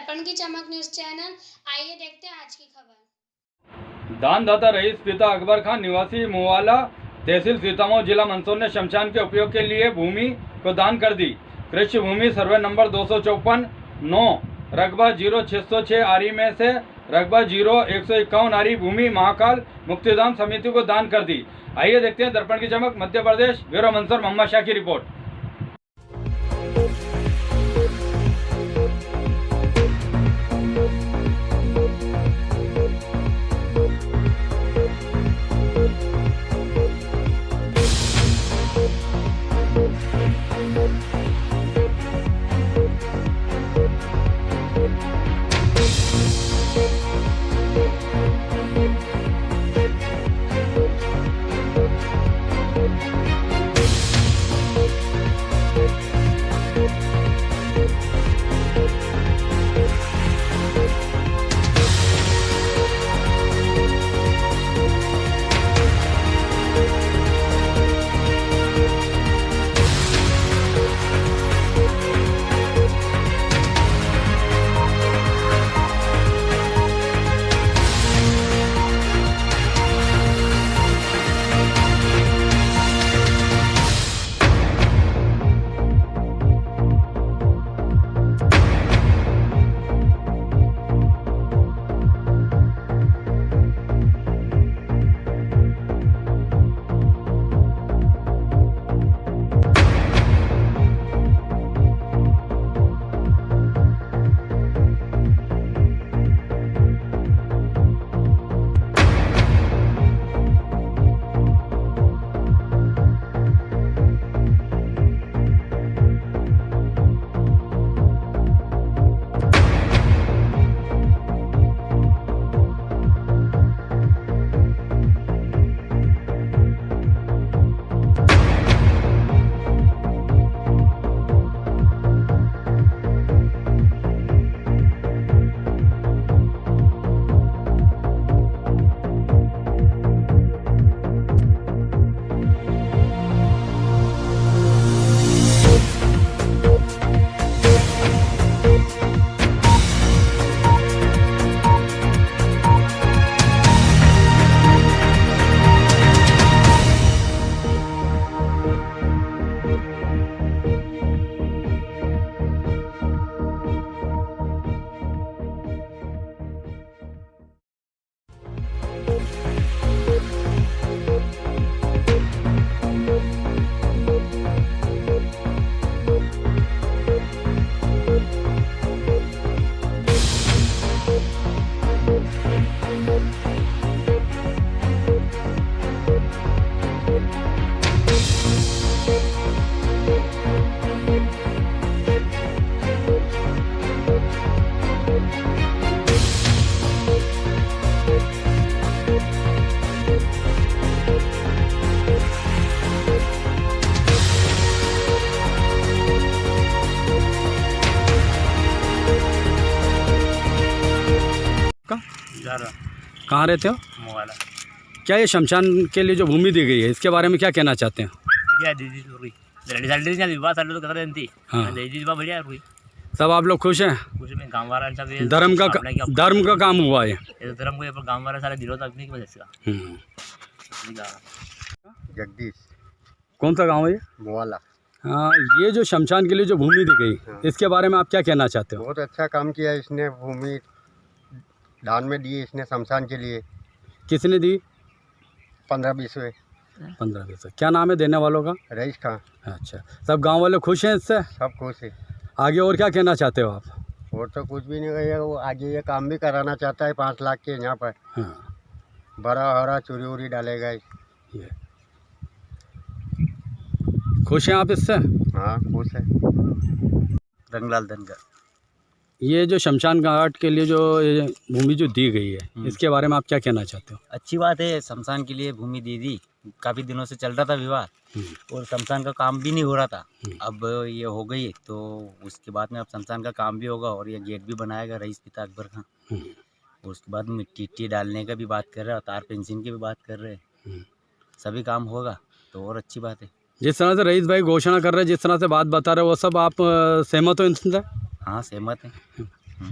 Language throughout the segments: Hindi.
दर्पण की चमक न्यूज चैनल। आइए देखते हैं आज की खबर। दानदाता रईस पिता अकबर खान निवासी मुवाला तहसील सीतामऊ जिला मंदसौर ने शमशान के उपयोग के लिए भूमि को दान कर दी। कृषि भूमि सर्वे नंबर 254/9 रकबा 0606 आरी में से रकबा 0151 आरी भूमि महाकाल मुक्तिधाम समिति को दान कर दी। आइए देखते हैं दर्पण की चमक मध्य प्रदेश ब्यूरो मंदसौर मोहम्मद शाह की रिपोर्ट। कहाँ रहते हो? मुवाला। क्या ये शमशान के लिए जो भूमि दी गई है इसके बारे में क्या कहना चाहते हैं? सब आप लोग खुश हैं? धर्म का काम हुआ है। जगदीश। कौन सा गांव है ये? मुवाला। हाँ, ये जो शमशान के लिए जो भूमि दी गई इसके बारे में आप क्या कहना चाहते हो? बहुत अच्छा काम किया इसने, भूमि दान में दी इसने शमशान के लिए। किसने दी? 15-20। 15-20। क्या नाम है देने वालों का? रईस खान। अच्छा, सब गांव वाले खुश हैं इससे? सब खुश है। आगे और क्या कहना चाहते हो आप? और तो कुछ भी नहीं कहिएगा, वो आगे ये काम भी कराना चाहता है 5 लाख के यहाँ पर। हाँ, बड़ा हरा चूरी उरी डालेगा ये खुश हैं आप इससे? हाँ खुश है। रंगलाल धनगर। ये जो शमशान घाट के लिए जो ये भूमि जो दी गई है इसके बारे में आप क्या कहना चाहते हो? अच्छी बात है, शमशान के लिए भूमि दी। काफ़ी दिनों से चल रहा था विवाद और शमशान का काम भी नहीं हो रहा था। अब ये हो गई तो उसके बाद में अब शमशान का काम भी होगा और ये गेट भी बनाएगा रईस पिता अकबर खान। उसके बाद मिट्टी डालने का भी बात कर रहे हैं और तार पेंसिल की भी बात कर रहे हैं। सभी काम होगा तो और अच्छी बात है। जिस तरह से रईस भाई घोषणा कर रहे हैं, जिस तरह से बात बता रहे हैं, वो सब आप सहमत हो इनसे? हाँ सहमत हैं।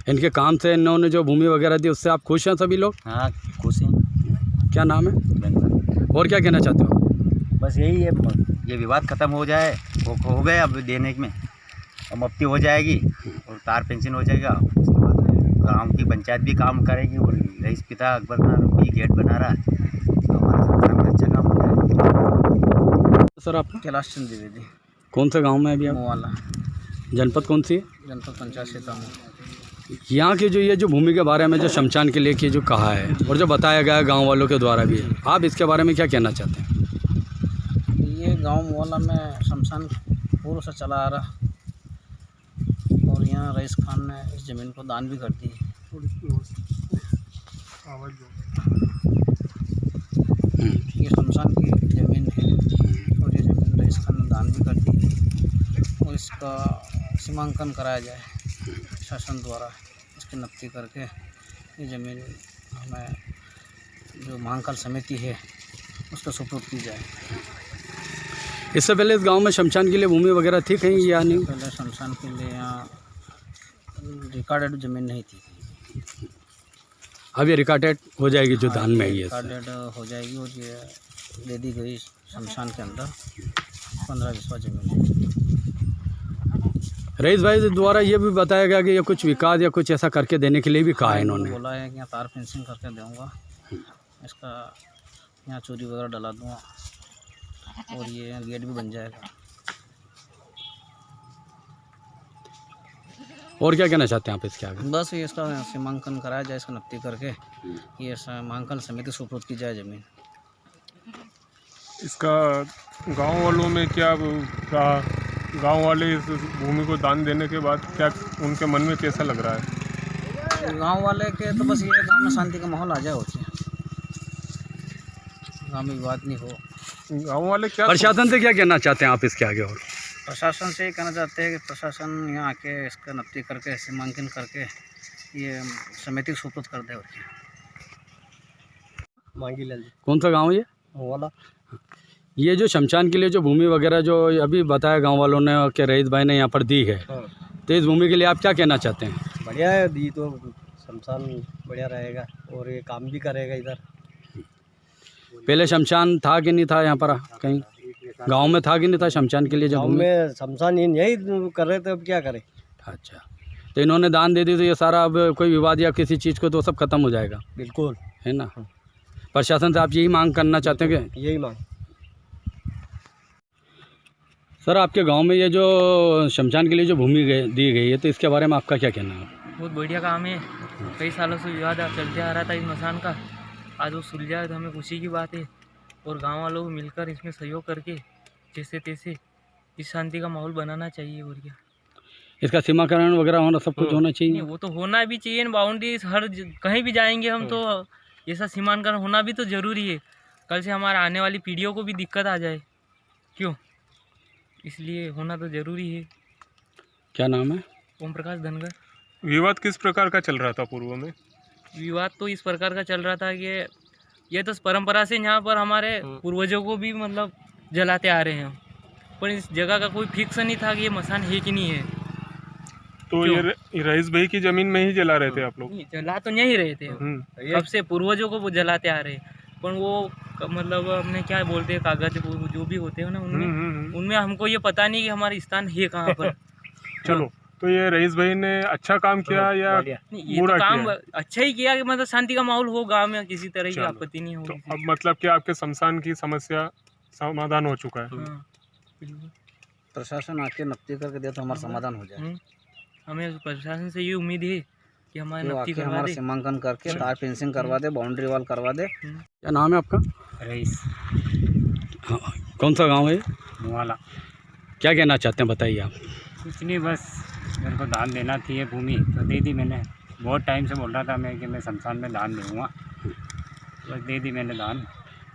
इनके काम से इन्होंने जो भूमि वगैरह दी उससे आप खुश हैं सभी लोग? हाँ खुश हैं। क्या नाम है धन्यवाद। और क्या कहना चाहते हो? बस यही है, ये विवाद ख़त्म हो जाए, हो गए अब देने में, अब मुफ्ती हो जाएगी और तार पेंशन हो जाएगा। उसके बाद में गाँव की पंचायत भी काम करेगी और रईस पिता अकबर खान भी गेट बना रहा है, तो हमारा संस्थान में अच्छा काम हो जाएगा। सर आपका कैलाश चंद द्विवेदी, कौन सा गांव में है अभी आप? मोवाला, जनपद कौन सी है? जनपद पंचायत सीतामढ़ी। यहाँ की जो ये जो भूमि के बारे में जो शमशान के लिए की जो कहा है और जो बताया गया है गाँव वालों के द्वारा भी, आप इसके बारे में क्या कहना चाहते हैं? ये गांव मोवाला में शमशान पूर्व से चला आ रहा और यहाँ रईस खान ने इस ज़मीन को दान भी कर दी। ये शमशान की ज़मीन है और ये ज़मीन रईस खान ने दान भी कर दी और इसका सीमांकन कराया जाए शासन द्वारा, इसकी नक्ती करके ये ज़मीन हमें जो महाकाल समिति है उसको सुपुर्द की जाए। इससे पहले इस गांव में शमशान के लिए भूमि वगैरह थी कहीं या नहीं? पहले शमशान के लिए यहाँ रिकॉर्डेड ज़मीन नहीं थी। अब ये रिकॉर्डेड हो जाएगी जो दान में है ये? रिकॉर्डेड हो जाएगी और ये दे दी गई शमशान के अंदर 15 बिस्वा ज़मीन। रईस भाई द्वारा ये भी बताया गया कि ये कुछ विकास या कुछ ऐसा करके देने के लिए भी कहा है इन्होंने। बोला है कि यहाँ तार फेंसिंग करके दूँगा, इसका यहाँ चोरी वगैरह डला दूँगा और ये गेट भी बन जाएगा। और क्या कहना चाहते हैं आप इसके आगे? बस ये इसका सीमांकन कराया जाए, इसका नक्ती करके ये महाकाल समिति सुपुर्द की जाए ज़मीन। इसका गांव वालों में क्या रहा? गांव वाले इस भूमि को दान देने के बाद क्या उनके मन में कैसा लग रहा है? गांव वाले के तो बस ये गांव में शांति का माहौल आ जाए और क्या, गांव में विवाद नहीं हो। गांव वाले क्या प्रशासन से क्या कहना चाहते हैं आप इसके आगे? और प्रशासन से ये कहना चाहते हैं कि प्रशासन यहाँ आके इसका नक्ती करके सीमांकन करके ये समिति सुपुर्द कर दे और क्या। मांगी लाल जी, कौन सा गाँव ये? मोवाला। ये जो शमशान के लिए जो भूमि वगैरह जो अभी बताया गांव वालों ने कि रईस भाई ने यहाँ पर दी है, तो इस भूमि के लिए आप क्या कहना चाहते हैं? बढ़िया है, दी तो शमशान बढ़िया रहेगा और ये काम भी करेगा इधर। पहले शमशान था कि नहीं था यहाँ पर कहीं गांव में? था कि नहीं था शमशान के लिए जो गाँव भूमि? में शमशान यही कर रहे थे, अब क्या करें। अच्छा, तो इन्होंने दान दे दी तो ये सारा अब कोई विवाद या किसी चीज़ को तो सब खत्म हो जाएगा, बिल्कुल है ना? प्रशासन से आप यही मांग करना चाहते हैं कि? यही मांग। सर आपके गांव में ये जो शमशान के लिए जो भूमि दी गई है, तो इसके बारे में आपका क्या कहना है? बहुत बढ़िया काम है। कई सालों से विवाद चलते आ रहा था इस मसान का, आज वो सुलझा तो हमें खुशी की बात है और गांव वालों को मिलकर इसमें सहयोग करके जैसे तैसे इस शांति का माहौल बनाना चाहिए। और क्या इसका सीमाकरण वगैरह होना सब कुछ होना चाहिए? नहीं, वो तो होना भी चाहिए। बाउंड्रीज हर कहीं भी जाएंगे हम तो ऐसा सीमांकन होना भी तो ज़रूरी है, कल से हमारे आने वाली पीढ़ियों को भी दिक्कत आ जाए, क्यों, इसलिए होना तो ज़रूरी है। क्या नाम है? ओम प्रकाश धनगर। विवाद किस प्रकार का चल रहा था पूर्व में? विवाद तो इस प्रकार का चल रहा था कि ये तो परंपरा से यहाँ पर हमारे पूर्वजों को भी मतलब जलाते आ रहे हैं, पर इस जगह का कोई फिक्स नहीं था कि ये मसान है कि नहीं है। तो ये रईस भाई की जमीन में ही जला रहे थे आप लोग? नहीं, जला तो नहीं रहे थे, कब से पूर्वजों को वो जलाते आ रहे, पर वो मतलब हमने क्या बोलते हैं कागज जो भी होते हैं ना उनमें हमको ये पता नहीं कि हमारा स्थान है कहाँ पर। चलो, तो ये रईस भाई ने अच्छा काम किया या नहीं, ये तो काम अच्छा ही किया कि मतलब शांति का माहौल हो गांव में, किसी तरह की आपत्ति नहीं तो होगी। अब मतलब कि आपके शमशान की समस्या समाधान हो चुका है? प्रशासन आके नक्ती करके दे तो हमारा समाधान हो जाए। हमें प्रशासन से ये उम्मीद है कि हमारे नक्ती करवा हमारा दे, सीमांकन करके तार फेंसिंग करवा दे, बाउंड्री वॉल करवा दे। क्या नाम है आपका? रईस हाँ, कौन सा गांव है? मोवाला। क्या कहना चाहते हैं बताइए आप? कुछ नहीं, बस मेरे को दान देना थी ये भूमि, तो दे दी मैंने। बहुत टाइम से बोल रहा था मैं कि मैं शमशान में दान दूँगा, बस दे दी मैंने दान।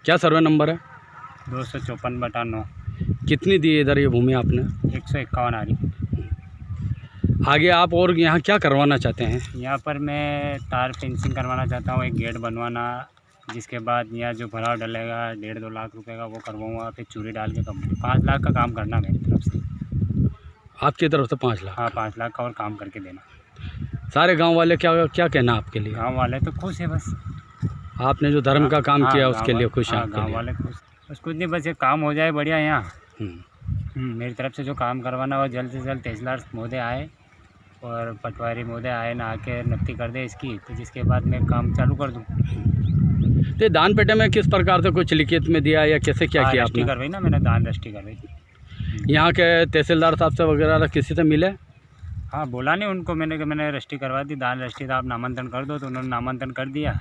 क्या सर्वे नंबर है? 254/9। कितनी दी इधर ये भूमि आपने? 151 आ रही। आगे आप और यहाँ क्या करवाना चाहते हैं? यहाँ पर मैं तार फेंसिंग करवाना चाहता हूँ, एक गेट बनवाना, जिसके बाद यहाँ जो भराव डलेगा 1.5-2 लाख रुपए का वो करवाऊँगा, फिर चूड़ी डाल के 5 लाख का काम करना मेरी तरफ से। आपकी तरफ से 5 लाख? हाँ, 5 लाख का और काम करके देना। सारे गांव वाले क्या क्या कहना आपके लिए? गांव वाले तो खुश है बस। आपने जो धर्म का काम हाँ, किया गाँव उसके लिए वाले- खुश हैं हाँ, आपके गाँव लिए? वाले खुश। बस कुछ नहीं, बस ये काम हो जाए बढ़िया यहाँ। हम्म। मेरी तरफ से जो काम करवाना हो जल्द से जल्द तहसीलदार महोदय आए और पटवारी महोदय आए ना आके नक्ति कर दे इसकी, तो जिसके बाद मैं काम चालू कर दूँ। तो दान पेटे में किस प्रकार से कुछ लिखित में दिया या कैसे क्या किया रजिस्ट्री आपने? करवाई ना मैंने, दान रजिस्ट्री करवाई। यहाँ के तहसीलदार साहब से वगैरह किसी से मिले? हाँ, बोला नहीं उनको मैंने कि मैंने रजिस्ट्री करवा दी, दान रजिस्ट्री आप नामांतरण कर दो, तो उन्होंने नामांतरण कर दिया।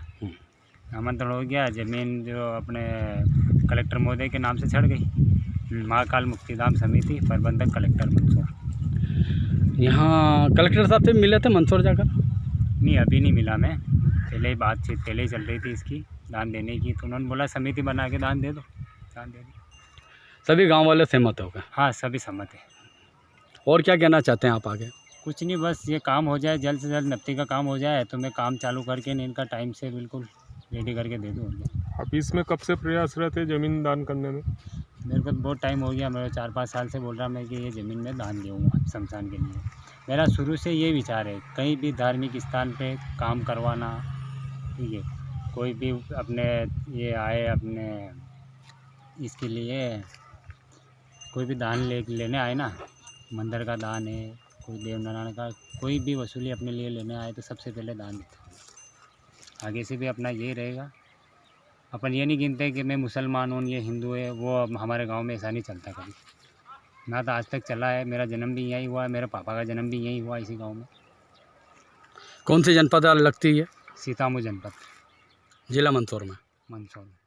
नामांतरण हो गया, ज़मीन जो अपने कलेक्टर महोदय के नाम से चढ़ गई। महाकाल मुक्तिधाम समिति प्रबंधक कलेक्टर मंदसौर। यहाँ कलेक्टर साहब से मिले थे मंदसौर जाकर? नहीं, अभी नहीं मिला मैं, पहले ही बातचीत पहले ही चल रही थी इसकी दान देने की, तो उन्होंने बोला समिति बना के दान दे दो, दान दे दो। सभी गांव वाले सहमत हो गए? हाँ, सभी सहमत है। और क्या कहना चाहते हैं आप आगे? कुछ नहीं, बस ये काम हो जाए जल्द से जल्द, नफ्ती का काम हो जाए तो मैं काम चालू करके इनका टाइम से बिल्कुल रेडी करके दे दूँ। आप इसमें कब से प्रयासरत है ज़मीन दान करने में? मेरे को बहुत टाइम हो गया, मेरे 4-5 साल से बोल रहा मैं कि ये ज़मीन में दान दूँगा शमशान के लिए। मेरा शुरू से ये विचार है, कहीं भी धार्मिक स्थान पे काम करवाना, ठीक है, कोई भी अपने ये आए अपने इसके लिए कोई भी दान लेने आए ना, मंदिर का दान है, कोई देवनारायण का कोई भी वसूली अपने लिए लेने आए तो सबसे पहले दान देते हैं। आगे से भी अपना यही रहेगा। अपन ये नहीं गिनते कि मैं मुसलमान हूँ, ये हिंदू है, वो अब हमारे गांव में ऐसा नहीं चलता कभी ना, तो आज तक चला है। मेरा जन्म भी यहीं हुआ है, मेरे पापा का जन्म भी यहीं हुआ इसी गांव में। कौन सी जनपद लगती है? सीतामऊ जनपद, जिला मंदसौर में। मंदसौर में।